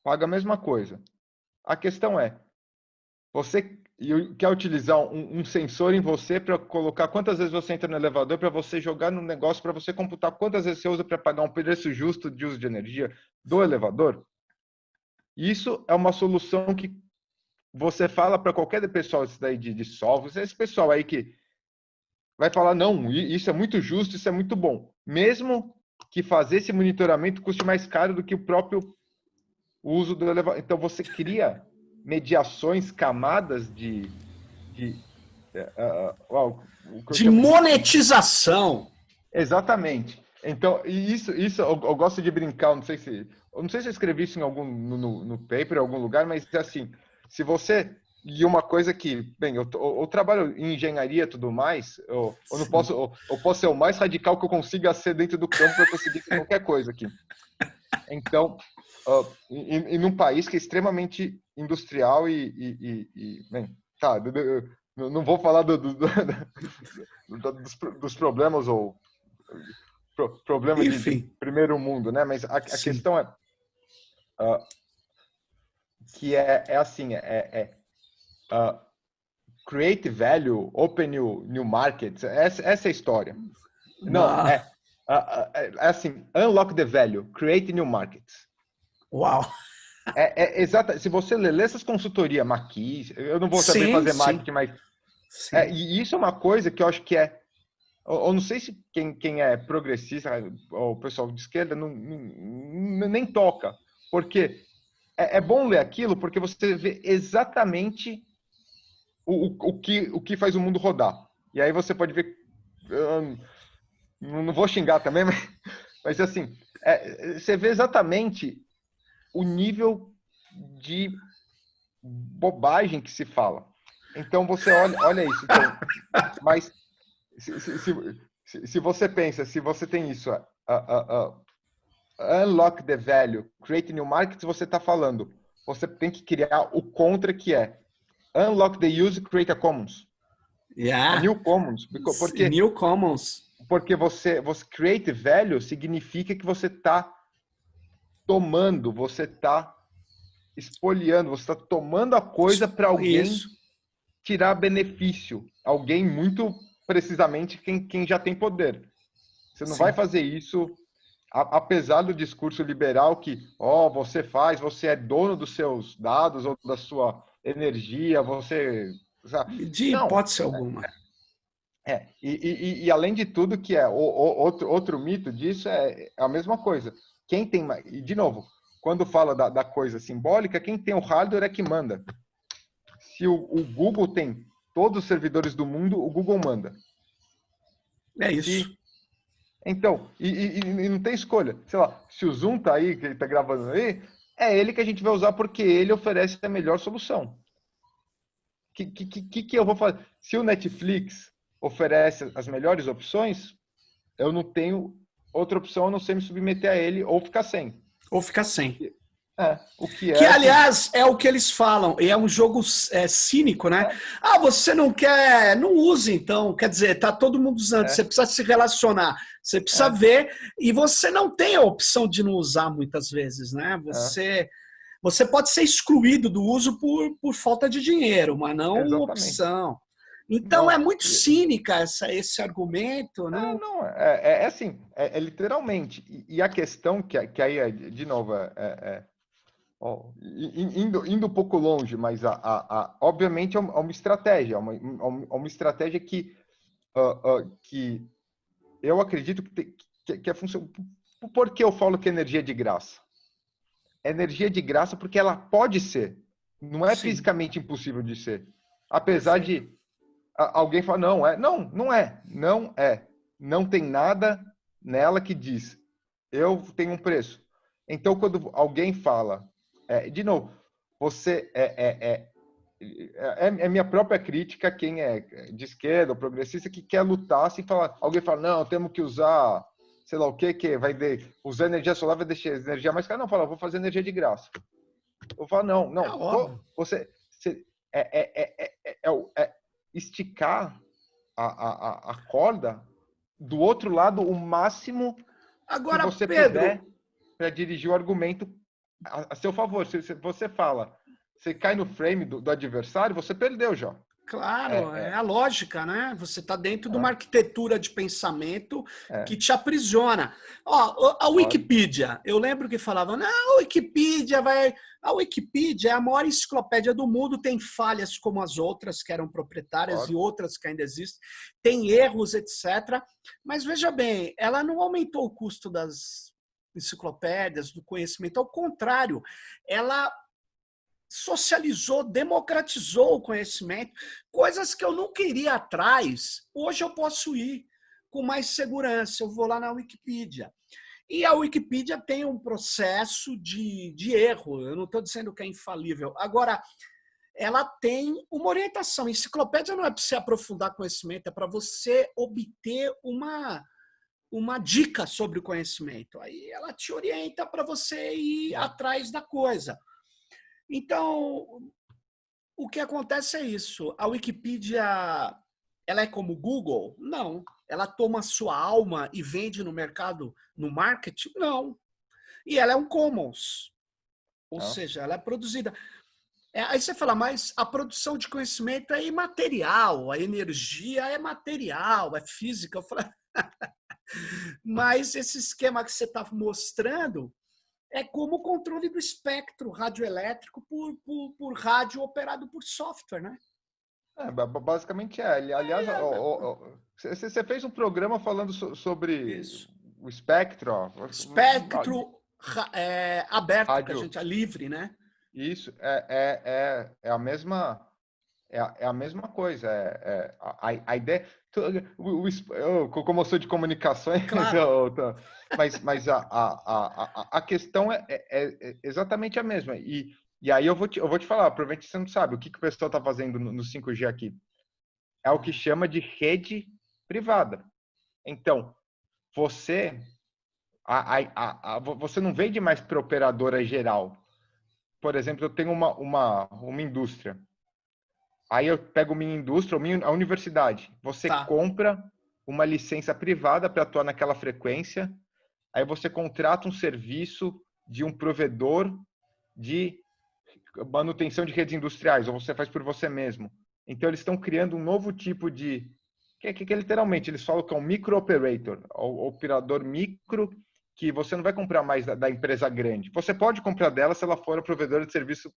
Paga a mesma coisa. A questão é, você quer utilizar um sensor em você para colocar quantas vezes você entra no elevador, para você jogar no negócio, para você computar quantas vezes você usa para pagar um preço justo de uso de energia do elevador? Isso é uma solução que você fala para qualquer pessoal isso daí de software, esse pessoal aí que vai falar, não, isso é muito justo, isso é muito bom. Mesmo que fazer esse monitoramento custe mais caro do que o próprio uso do elevador. Então, você cria mediações, camadas de monetização. Exatamente. Então, isso eu gosto de brincar, não sei se eu escrevi isso em no paper, em algum lugar, mas assim, se você e uma coisa que, bem, eu trabalho em engenharia e tudo mais, eu não posso, eu posso ser o mais radical que eu consiga ser dentro do campo para conseguir qualquer coisa aqui. Então, em um país que é extremamente industrial bem, tá, não vou falar dos problemas ou problemas de primeiro mundo, né? Mas a questão é que assim, create value, open new markets. Essa é a história. Não, é assim, unlock the value, create new markets. Uau! Exato. Se você ler essas consultorias, Maquis, eu não vou saber fazer marketing, mas e isso é uma coisa que eu acho que eu não sei se quem é progressista ou o pessoal de esquerda nem toca, porque é bom ler aquilo porque você vê exatamente o que faz o mundo rodar. E aí você pode ver, não vou xingar também, mas assim, você vê exatamente o nível de bobagem que se fala. Então você olha isso. Então, mas se você pensa, se você tem isso, unlock the value, create new markets, você está falando, você tem que criar o contra que é unlock the use, create a commons. A new commons, porque new commons. Porque você create value significa que você está tomando, você está espoliando, você está tomando a coisa para alguém tirar benefício. Alguém muito precisamente quem já tem poder. Você não vai fazer isso, apesar do discurso liberal que, você é dono dos seus dados ou da sua energia, você... De hipótese alguma. E além de tudo, que é outro mito disso, é a mesma coisa. Quem tem, e de novo, quando fala da coisa simbólica, quem tem o hardware é que manda. Se o Google tem todos os servidores do mundo, o Google manda. É isso. Então, e não tem escolha. Sei lá, se o Zoom tá aí, que ele tá gravando aí, é ele que a gente vai usar porque ele oferece a melhor solução. Que eu vou fazer? Se o Netflix oferece as melhores opções, eu não tenho outra opção a não ser me submeter a ele ou ficar sem. Que aliás, é o que eles falam, e é um jogo cínico, né? Você não quer, não use então, quer dizer, tá todo mundo usando, você precisa se relacionar, você precisa ver, e você não tem a opção de não usar muitas vezes, né? Você pode ser excluído do uso por falta de dinheiro, mas não opção. Então é muito cínica esse argumento. Assim, literalmente. E a questão que aí, de novo, indo um pouco longe, mas obviamente é uma estratégia, uma estratégia que eu acredito que é função. Por que eu falo que energia é de graça? Energia de graça porque ela pode ser, não é fisicamente impossível de ser. Apesar de alguém falar, não é. Não tem nada nela que diz, eu tenho um preço. Então, quando alguém fala, de novo, você é minha própria crítica, quem é de esquerda ou progressista que quer lutar, se falar, alguém fala, não, temos que usar, sei lá o que vai usar energia solar, vai deixar energia mais cara. Não, fala, vou fazer energia de graça. Eu falo, não, É não, óbvio. você esticar a corda do outro lado o máximo que Agora, você puder Pedro, para dirigir o argumento a seu favor. Se você fala, você cai no frame do adversário, você perdeu já. claro, É, é é, a lógica, né? Você está dentro de uma é, arquitetura de pensamento é, que te aprisiona. Ó, a lógico, Wikipedia, eu lembro que falavam, não, a Wikipedia vai. A Wikipedia é a maior enciclopédia do mundo, tem falhas como as outras que eram proprietárias e lógico. outras que ainda existem, tem erros, etc. Mas veja bem, ela não aumentou o custo das enciclopédias, do conhecimento, ao contrário, ela socializou, democratizou o conhecimento, coisas que eu não queria atrás, hoje eu posso ir com mais segurança, eu vou lá na Wikipedia. E a Wikipedia tem um processo de erro, eu não estou dizendo que é infalível. Agora, ela tem uma orientação. Enciclopédia não é para você aprofundar conhecimento, é para você obter uma dica sobre o conhecimento. Aí ela te orienta para você ir atrás da coisa. Então, o que acontece é isso. A Wikipedia, ela é como o Google? Não. Ela toma sua alma e vende no mercado, no marketing? Não. E ela é um commons. Ou Não? seja, ela é produzida. Aí você fala, mas a produção de conhecimento é imaterial, a energia é material, é física. Eu falo, mas esse esquema que você está mostrando é como o controle do espectro radioelétrico por rádio operado por software, né? Basicamente é. Aliás, você fez um programa falando sobre Isso. o espectro, ó, Espectro aberto, que a rádio. gente é livre, né? Isso é a mesma. É a mesma coisa. A ideia. Como eu sou de comunicações, Claro. mas a questão é exatamente a mesma. E aí eu vou te falar, provavelmente você não sabe, o que o pessoal está fazendo no 5G aqui. É o que chama de rede privada. Então, você, você não vende mais para operadora geral. Por exemplo, eu tenho uma indústria. Aí eu pego minha indústria, a universidade. Você Tá. compra uma licença privada para atuar naquela frequência. Aí você contrata um serviço de um provedor de manutenção de redes industriais, ou você faz por você mesmo. Então eles estão criando um novo tipo de que literalmente eles falam que é um micro operator, o operador micro, que você não vai comprar mais da empresa grande. Você pode comprar dela se ela for a provedora de serviço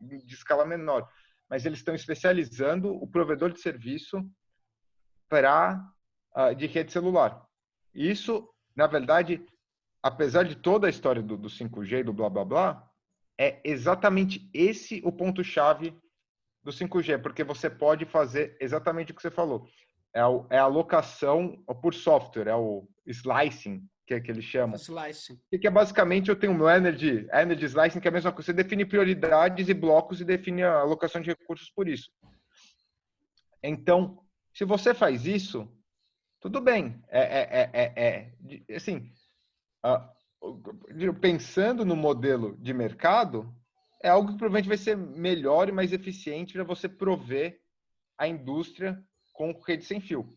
de escala menor, mas eles estão especializando o provedor de serviço de rede celular. Isso, na verdade, apesar de toda a história do 5G e do blá blá blá, é exatamente esse o ponto-chave do 5G, porque você pode fazer exatamente o que você falou. É a alocação por software, é o slicing, que eles chamam. Slicing. Que é basicamente eu tenho o meu energy slicing, que é a mesma coisa. Você define prioridades e blocos e define a alocação de recursos por isso. Então, se você faz isso, tudo bem. Assim, pensando no modelo de mercado, é algo que provavelmente vai ser melhor e mais eficiente para você prover a indústria com rede sem fio.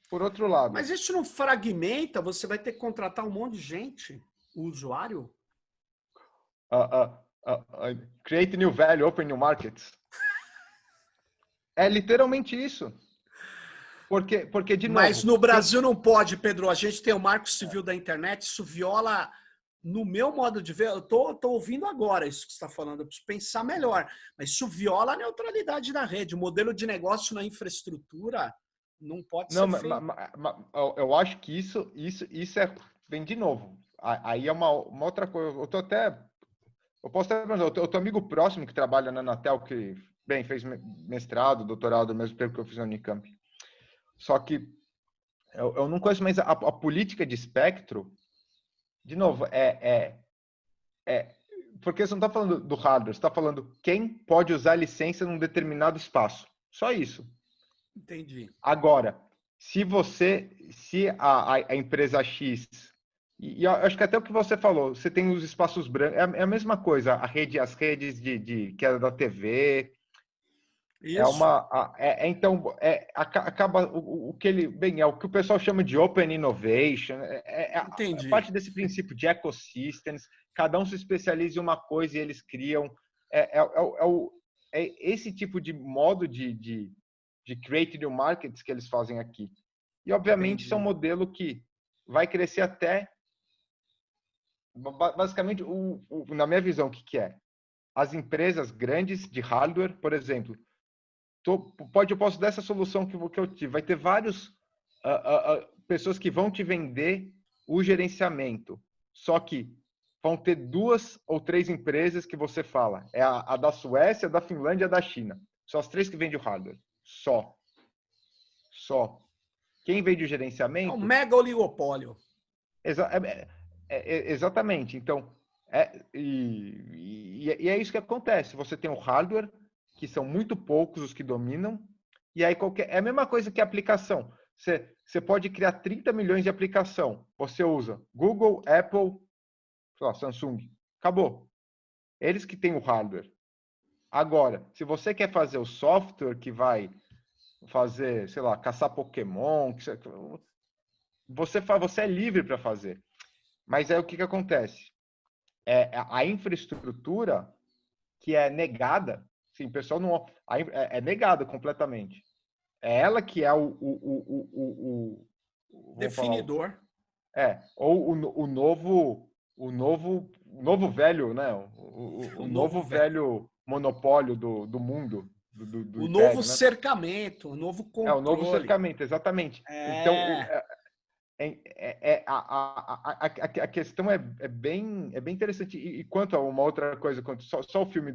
Por outro lado, Mas isso não fragmenta? Você vai ter que contratar um monte de gente, o usuário? create new value, open new markets. É literalmente isso. Porque de Mas novo, no Brasil não pode, Pedro. A gente tem o Marco Civil da Internet, isso viola, no meu modo de ver, eu tô ouvindo agora isso que você está falando, eu preciso pensar melhor, mas isso viola a neutralidade da rede. O modelo de negócio na infraestrutura não pode não, ser feito. eu acho que isso vem de novo. Aí é uma outra coisa. Eu posso até perguntar, o teu amigo próximo que trabalha na Anatel, que, bem, fez mestrado, doutorado, mesmo tempo que eu fiz na Unicamp. Só que eu não conheço mais a política de espectro de novo, porque você não está falando do hardware, você está falando quem pode usar a licença num determinado espaço. Só isso. Entendi. Agora, se a empresa X, e eu acho que até o que você falou, você tem os espaços brancos, é a mesma coisa, as redes que era da TV, Isso. acaba o que é o que o pessoal chama de Open Innovation, é Entendi. parte desse princípio de ecosystems, cada um se especializa em uma coisa e eles criam, esse tipo de modo de create new markets que eles fazem aqui. E, obviamente, isso é um Entendi. modelo que vai crescer até, basicamente, na minha visão, o que é? As empresas grandes de hardware, por exemplo, eu posso dar essa solução que eu tive. Vai ter vários pessoas que vão te vender o gerenciamento. Só que vão ter 2 ou 3 empresas que você fala. É a da Suécia, a da Finlândia e a da China. São as 3 que vendem o hardware. Só. Quem vende o É um gerenciamento? mega oligopólio. Exatamente. Então, é isso que acontece. Você tem o hardware, que são muito poucos os que dominam, e aí é a mesma coisa que a aplicação. Você pode criar 30 milhões de aplicação. Você usa Google, Apple, sei lá, Samsung. Acabou. Eles que têm o hardware. Agora, se você quer fazer o software que vai fazer, sei lá, caçar Pokémon, você é livre para fazer. Mas aí o que acontece? A infraestrutura que é negada, sim, o pessoal não é negada completamente. É ela que é vamos falar, Definidor. ou o novo velho, né? O O novo novo velho. velho monopólio do mundo, do O novo império, né? cercamento, o novo É o novo controle. cercamento, exatamente. Então, É. a questão é bem interessante. E quanto a uma outra coisa, só o filme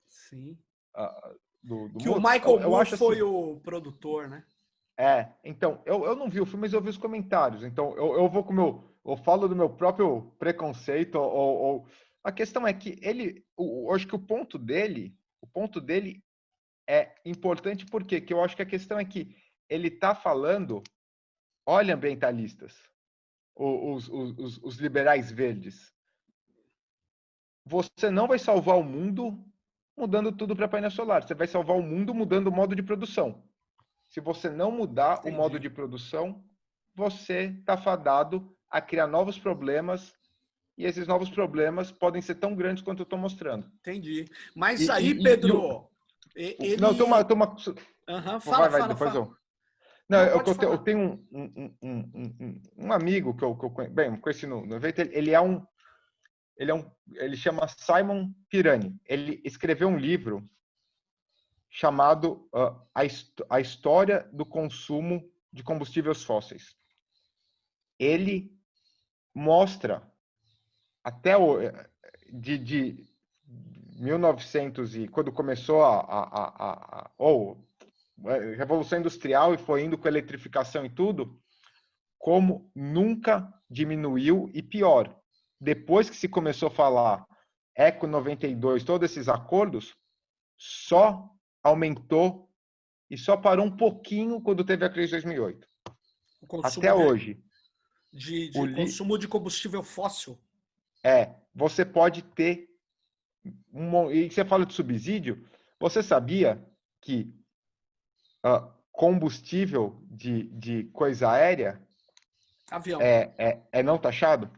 Sim. do Que o Moore, Michael eu Moore acho foi assim. o produtor, né? Então, eu não vi o filme, mas eu vi os comentários. Então, eu vou com eu falo do meu próprio preconceito. A questão é que eu acho que o ponto dele é importante porque que eu acho que a questão é que ele está falando, olha, ambientalistas, os liberais verdes, você não vai salvar o mundo mudando tudo para painel solar. Você vai salvar o mundo mudando o modo de produção. Se você não mudar o modo Entendi. de produção, você está fadado a criar novos problemas e esses novos problemas podem ser tão grandes quanto eu estou mostrando. Entendi. Mas aí, E Pedro, não, ele. vai, Fala, vai, fala, depois fala. eu. Não, Não, pode eu falar. tenho um amigo que eu conheço, bem, conheci no evento, ele chama Simon Pirani. Ele escreveu um livro chamado A História do Consumo de Combustíveis Fósseis. Ele mostra até de 1900 e quando começou a Revolução Industrial e foi indo com a eletrificação e tudo, como nunca diminuiu e pior, depois que se começou a falar Eco 92, todos esses acordos, só aumentou e só parou um pouquinho quando teve a crise de 2008. O consumo Até hoje, o li consumo de combustível fóssil. você pode ter e você fala de subsídio, você sabia que combustível de coisa aérea Avião. é não taxado?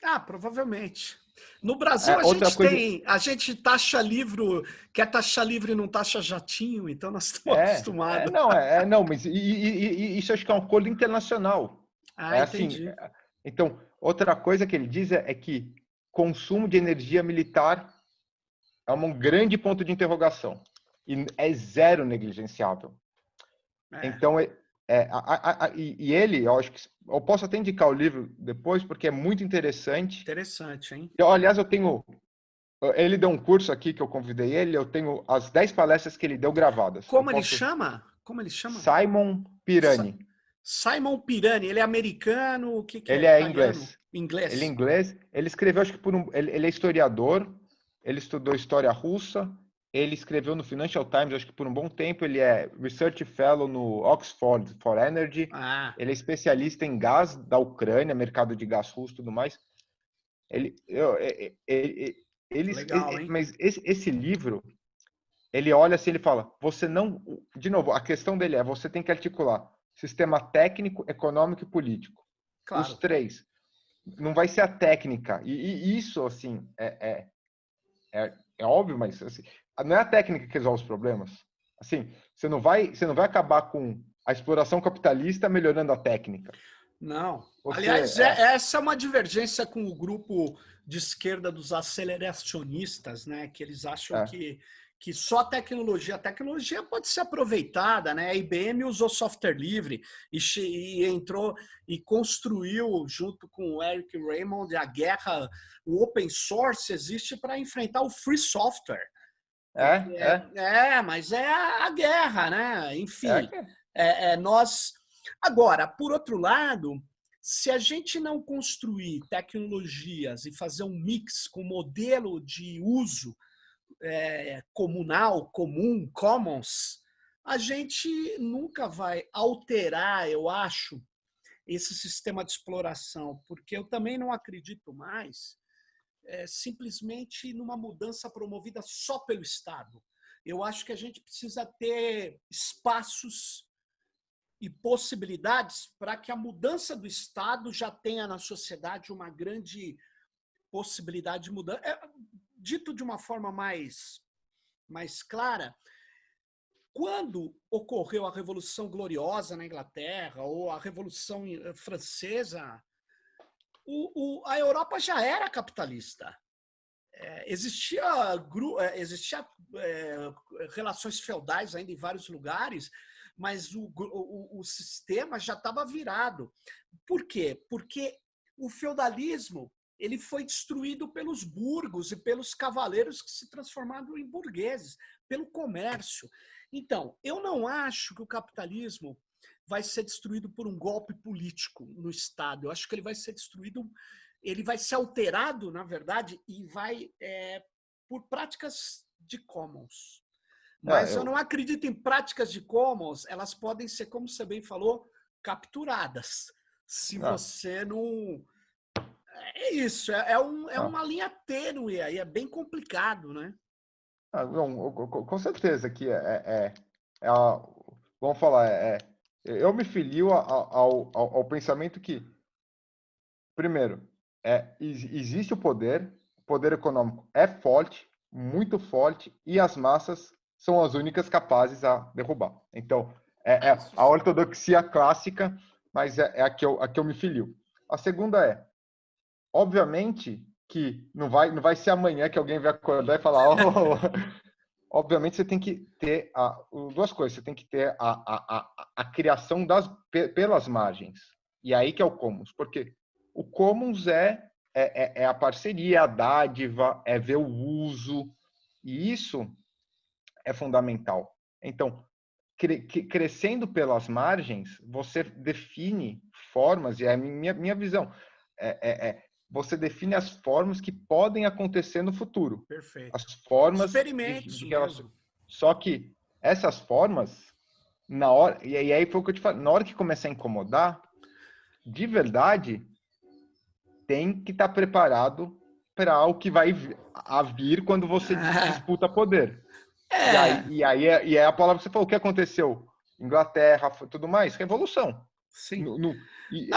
Ah, provavelmente. No Brasil Outra coisa, a gente taxa livro, quer taxar livre e não taxa jatinho, então nós estamos acostumados. não, mas isso acho que é um acordo internacional. Ah, É assim, entendi. então, outra coisa que ele diz é que consumo de energia militar é um grande ponto de interrogação e é zero negligenciável. É, Então, ele, eu acho que eu posso até indicar o livro depois porque é muito interessante. interessante, hein? Aliás, ele deu um curso aqui que eu convidei ele, eu tenho as 10 palestras que ele deu gravadas. Eu Como ele posso chama? Como ele chama? Simon Pirani. Simon Pirani, ele é americano, o que que é? Ele é Italiano? inglês. Ele é Inglês. inglês. Ele escreveu, acho que ele é historiador. Ele estudou história russa. Ele escreveu no Financial Times, acho que por um bom tempo. Ele é Research Fellow no Oxford for Energy. Ah, Ele é especialista em gás da Ucrânia, mercado de gás russo e tudo mais. legal, hein? Mas esse livro, ele olha assim, ele fala, você não... De novo, a questão dele é, você tem que articular sistema técnico, econômico e político. Os Claro. três. Não vai ser a técnica. E isso, assim, é óbvio, mas assim, não é a técnica que resolve os problemas. Assim, você não vai acabar com a exploração capitalista melhorando a técnica. Não. Você, Aliás, essa é uma divergência com o grupo de esquerda dos aceleracionistas, né? Que eles acham é, que só a tecnologia pode ser aproveitada, né? A IBM usou software livre e entrou e construiu, junto com o Eric Raymond, a guerra. O open source existe para enfrentar o free software. Porque mas é a guerra, né? Enfim, é, nós. Agora, por outro lado, se a gente não construir tecnologias e fazer um mix com modelo de uso comunal, comum, commons, a gente nunca vai alterar, eu acho, esse sistema de exploração, porque eu também não acredito mais simplesmente numa mudança promovida só pelo Estado. Eu acho que a gente precisa ter espaços e possibilidades para que a mudança do Estado já tenha na sociedade uma grande possibilidade de mudança. Dito de uma forma mais clara, quando ocorreu a Revolução Gloriosa na Inglaterra ou a Revolução Francesa, a Europa já era capitalista. Existia relações feudais ainda em vários lugares, mas o sistema já estava virado. Por quê? Porque o feudalismo ele foi destruído pelos burgos e pelos cavaleiros que se transformaram em burgueses, pelo comércio. Então, eu não acho que o capitalismo vai ser destruído por um golpe político no Estado. Eu acho que ele vai ser destruído, ele vai ser alterado, na verdade, e vai por práticas de commons. Mas eu não acredito em práticas de commons, elas podem ser, como você bem falou, capturadas. Se você não... É isso, uma linha tênue aí, é bem complicado, né? Não, com certeza que vamos falar, eu me filio ao pensamento que, primeiro, existe o poder econômico é forte, muito forte, e as massas são as únicas capazes a derrubar. Então, a ortodoxia clássica, mas é a que eu me filio. A segunda obviamente que não vai ser amanhã que alguém vai acordar e falar obviamente você tem que ter duas coisas, você tem que ter a criação pelas margens, e aí que é o commons, porque o commons é a parceria, a dádiva, é ver o uso, e isso é fundamental. Então, crescendo pelas margens, você define formas, e é a minha visão, você define as formas que podem acontecer no futuro. Perfeito. As formas Experimentos de relação. mesmo. Só que essas formas, na hora, e aí foi o que eu te falei, na hora que começar a incomodar, de verdade, tem que estar preparado para o que vai vir quando você disputa poder. E aí é a palavra que você falou. O que aconteceu? Inglaterra, tudo mais, revolução. Sim. Não,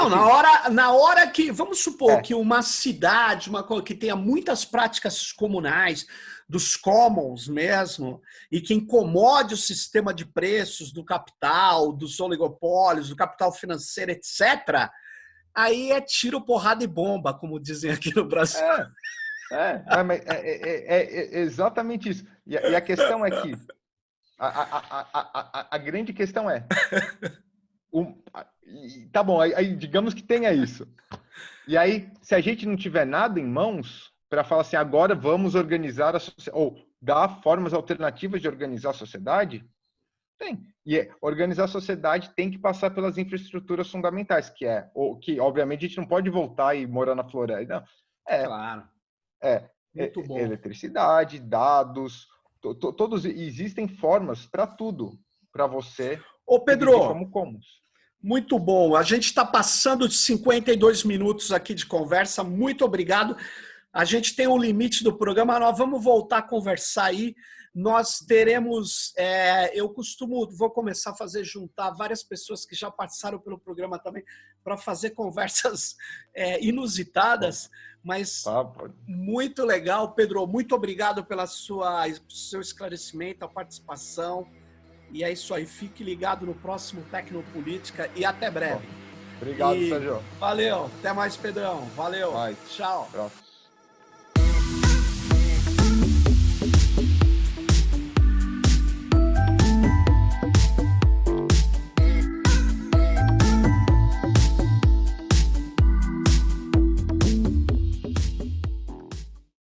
assim, na hora que, vamos supor que uma cidade, que tenha muitas práticas comunais, dos commons mesmo, e que incomode o sistema de preços do capital, dos oligopólios, do capital financeiro, etc., aí é tiro, porrada e bomba, como dizem aqui no Brasil. É exatamente isso. E a questão é que a grande questão tá bom, aí digamos que tenha isso. E aí, se a gente não tiver nada em mãos para falar assim, agora vamos organizar a sociedade, ou dar formas alternativas de organizar a sociedade, Tem. E organizar a sociedade tem que passar pelas infraestruturas fundamentais, que obviamente a gente não pode voltar e morar na floresta. Não. Claro. Muito bom. Eletricidade, dados, todos existem formas para tudo, para você. Ô, Pedro, como comuns. Muito bom. A gente está passando de 52 minutos aqui de conversa. Muito obrigado. A gente tem um limite do programa. Nós vamos voltar a conversar aí. Nós teremos, vou começar a juntar várias pessoas que já passaram pelo programa também para fazer conversas inusitadas, mas muito legal. Pedro, muito obrigado pelo seu esclarecimento, a participação. E é isso aí. Fique ligado no próximo Tecnopolítica e até breve. Obrigado, Sérgio. Valeu. Até mais, Pedrão. Valeu. Mais. Tchau. Próximo.